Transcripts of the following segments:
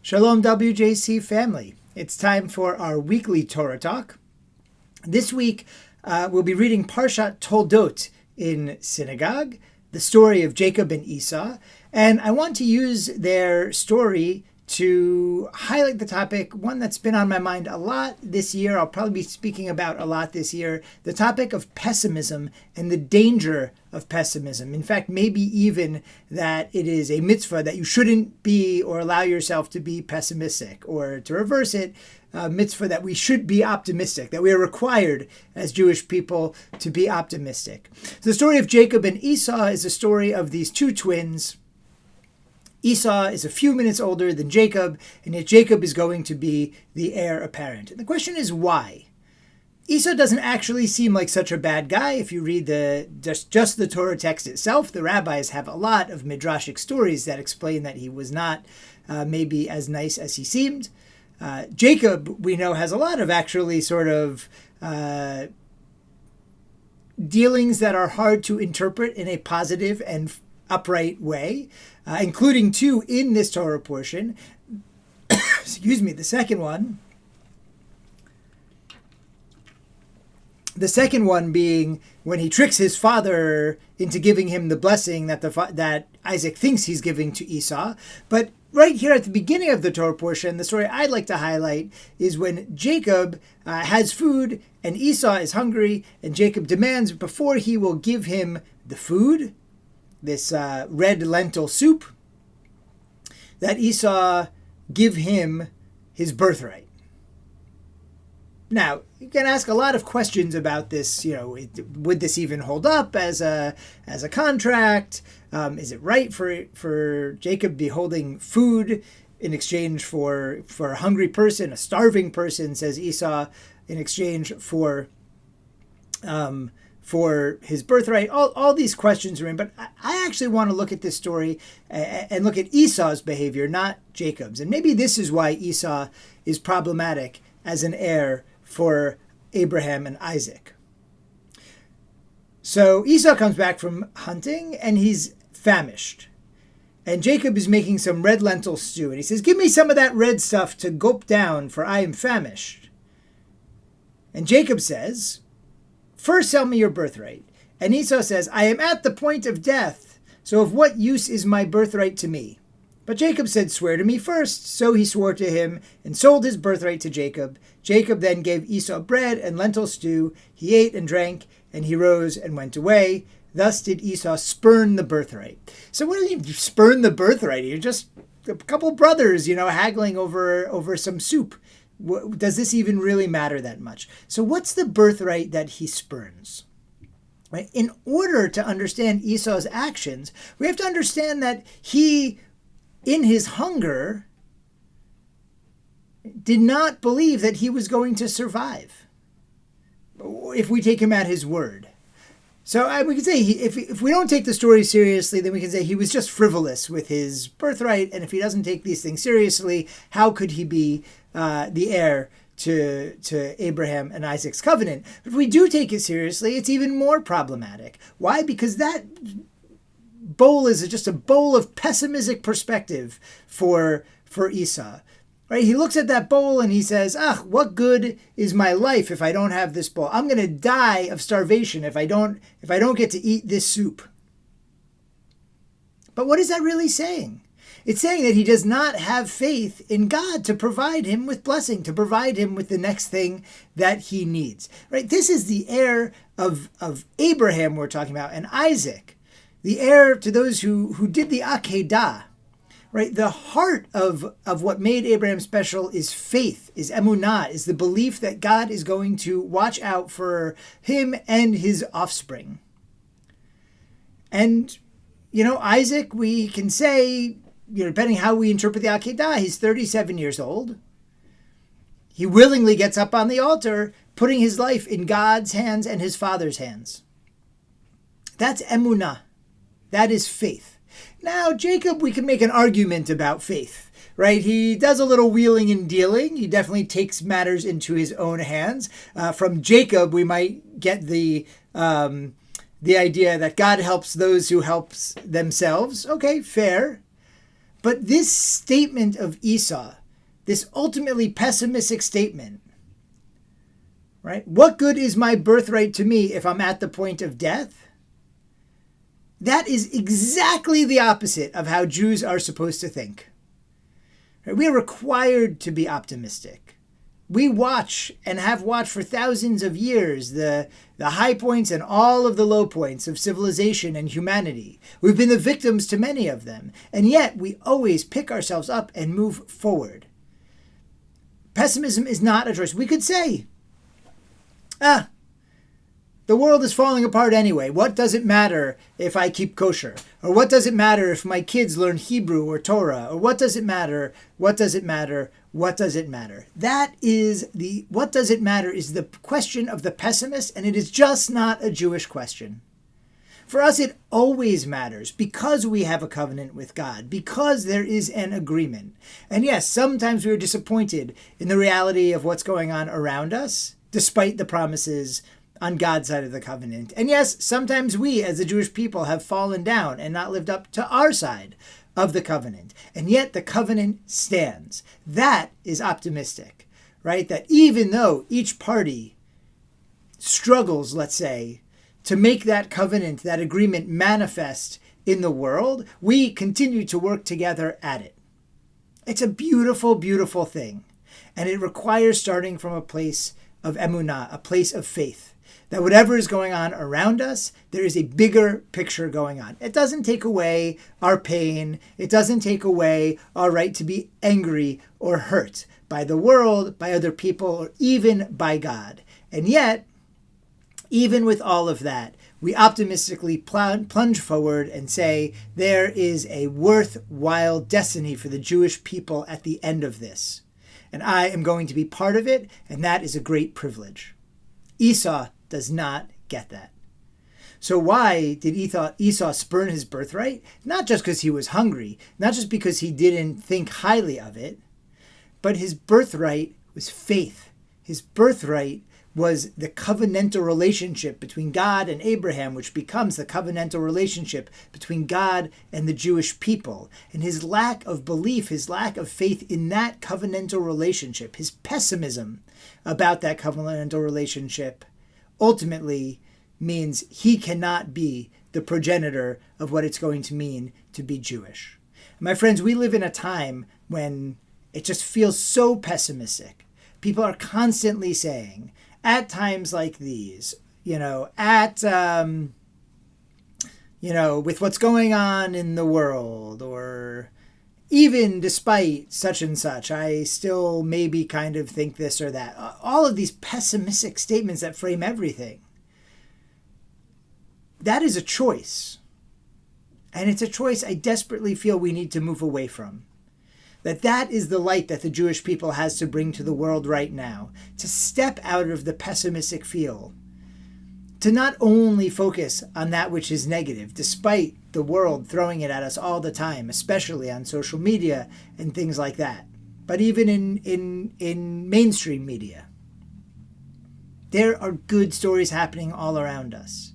Shalom WJC family. It's time for our weekly Torah talk. This week we'll be reading Parshat Toldot in synagogue, the story of Jacob and Esau, and I want to use their story to highlight the topic, one that's been on my mind a lot this year. I'll probably be speaking about a lot this year, the topic of pessimism and the danger of pessimism. In fact, maybe even that it is a mitzvah that you shouldn't be or allow yourself to be pessimistic, or to reverse it, a mitzvah that we should be optimistic, that we are required as Jewish people to be optimistic. So the story of Jacob and Esau is a story of these two twins. Esau is a few minutes older than Jacob, and yet Jacob is going to be the heir apparent. And the question is why? Esau doesn't actually seem like such a bad guy. If you read just the Torah text itself, the rabbis have a lot of midrashic stories that explain that he was not maybe as nice as he seemed. Jacob, we know, has a lot of actually sort of dealings that are hard to interpret in a positive and upright way, including two in this Torah portion. Excuse me, the second one being when he tricks his father into giving him the blessing that Isaac thinks he's giving to Esau. But right here at the beginning of the Torah portion, the story I'd like to highlight is when Jacob has food and Esau is hungry, and Jacob demands before he will give him the food, this red lentil soup, that Esau give him his birthright. Now, you can ask a lot of questions about this. Would this even hold up as a contract? Is it right for Jacob to be holding food in exchange for a hungry person, a starving person, says Esau, in exchange for his birthright? All these questions are in, but I actually want to look at this story and look at Esau's behavior, not Jacob's. And maybe this is why Esau is problematic as an heir for Abraham and Isaac. So Esau comes back from hunting and he's famished. And Jacob is making some red lentil stew. And he says, "Give me some of that red stuff to gulp down, for I am famished." And Jacob says, "First sell me your birthright." And Esau says, "I am at the point of death, so of what use is my birthright to me?" But Jacob said, "Swear to me first." So he swore to him and sold his birthright to Jacob. Jacob then gave Esau bread and lentil stew. He ate and drank, and he rose and went away. Thus did Esau spurn the birthright. So what do you spurn the birthright? You're just a couple brothers, haggling over some soup. Does this even really matter that much? So what's the birthright that he spurns? Right? In order to understand Esau's actions, we have to understand that he, in his hunger, did not believe that he was going to survive, if we take him at his word. So we could say, if we don't take the story seriously, then we can say he was just frivolous with his birthright, and if he doesn't take these things seriously, how could he be the heir to Abraham and Isaac's covenant? But if we do take it seriously, it's even more problematic. Why? Because that bowl is just a bowl of pessimistic perspective for Esau. Right? He looks at that bowl and he says, what good is my life if I don't have this bowl? I'm going to die of starvation if I don't get to eat this soup. But what is that really saying? It's saying that he does not have faith in God to provide him with blessing, to provide him with the next thing that he needs. Right? This is the heir of Abraham we're talking about, and Isaac, the heir to those who did the Akedah. Right? The heart of what made Abraham special is faith, is emunah, is the belief that God is going to watch out for him and his offspring. And, Isaac, we can say, depending how we interpret the Akedah, he's 37 years old. He willingly gets up on the altar, putting his life in God's hands and his father's hands. That's emunah. That is faith. Now, Jacob, we can make an argument about faith, right? He does a little wheeling and dealing. He definitely takes matters into his own hands. From Jacob, we might get the idea that God helps those who helps themselves. Okay, fair. But this statement of Esau, this ultimately pessimistic statement, right? What good is my birthright to me if I'm at the point of death? That is exactly the opposite of how Jews are supposed to think. We are required to be optimistic. We watch and have watched for thousands of years the high points and all of the low points of civilization and humanity. We've been the victims to many of them, and yet we always pick ourselves up and move forward. Pessimism is not a choice. We could say, the world is falling apart anyway. What does it matter if I keep kosher? Or what does it matter if my kids learn Hebrew or Torah? Or what does it matter? What does it matter? What does it matter? What does it matter is the question of the pessimist, and it is just not a Jewish question. For us, it always matters because we have a covenant with God, because there is an agreement. And yes, sometimes we are disappointed in the reality of what's going on around us, despite the promises on God's side of the covenant. And yes, sometimes we as the Jewish people have fallen down and not lived up to our side of the covenant. And yet the covenant stands. That is optimistic, right? That even though each party struggles, let's say, to make that covenant, that agreement manifest in the world, we continue to work together at it. It's a beautiful, beautiful thing. And it requires starting from a place of emunah, a place of faith. That whatever is going on around us, there is a bigger picture going on. It doesn't take away our pain. It doesn't take away our right to be angry or hurt by the world, by other people, or even by God. And yet, even with all of that, we optimistically plunge forward and say there is a worthwhile destiny for the Jewish people at the end of this. And I am going to be part of it, and that is a great privilege. Esau does not get that. So why did Esau spurn his birthright? Not just because he was hungry, not just because he didn't think highly of it, but his birthright was faith. His birthright was the covenantal relationship between God and Abraham, which becomes the covenantal relationship between God and the Jewish people. And his lack of belief, his lack of faith in that covenantal relationship, his pessimism about that covenantal relationship, ultimately means he cannot be the progenitor of what it's going to mean to be Jewish. My friends, we live in a time when it just feels so pessimistic. People are constantly saying, at times like these, with what's going on in the world, or even despite such and such, I still maybe kind of think this or that. All of these pessimistic statements that frame everything. That is a choice. And it's a choice I desperately feel we need to move away from. That is the light that the Jewish people has to bring to the world right now. To step out of the pessimistic feel. To not only focus on that which is negative, despite the world throwing it at us all the time, especially on social media and things like that, but even in mainstream media. There are good stories happening all around us.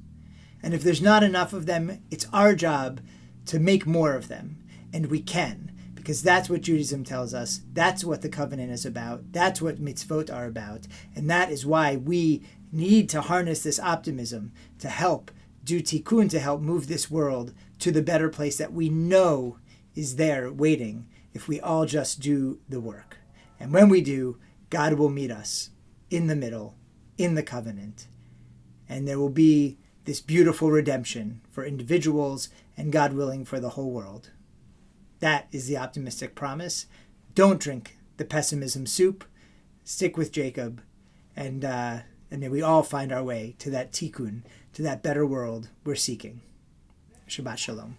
And if there's not enough of them, it's our job to make more of them. And we can, because that's what Judaism tells us. That's what the covenant is about. That's what mitzvot are about. And that is why we need to harness this optimism to help do tikkun, to help move this world to the better place that we know is there waiting if we all just do the work. And when we do, God will meet us in the middle, in the covenant. And there will be this beautiful redemption for individuals and, God willing, for the whole world. That is the optimistic promise. Don't drink the pessimism soup. Stick with Jacob, and may we all find our way to that tikkun, to that better world we're seeking. Shabbat Shalom.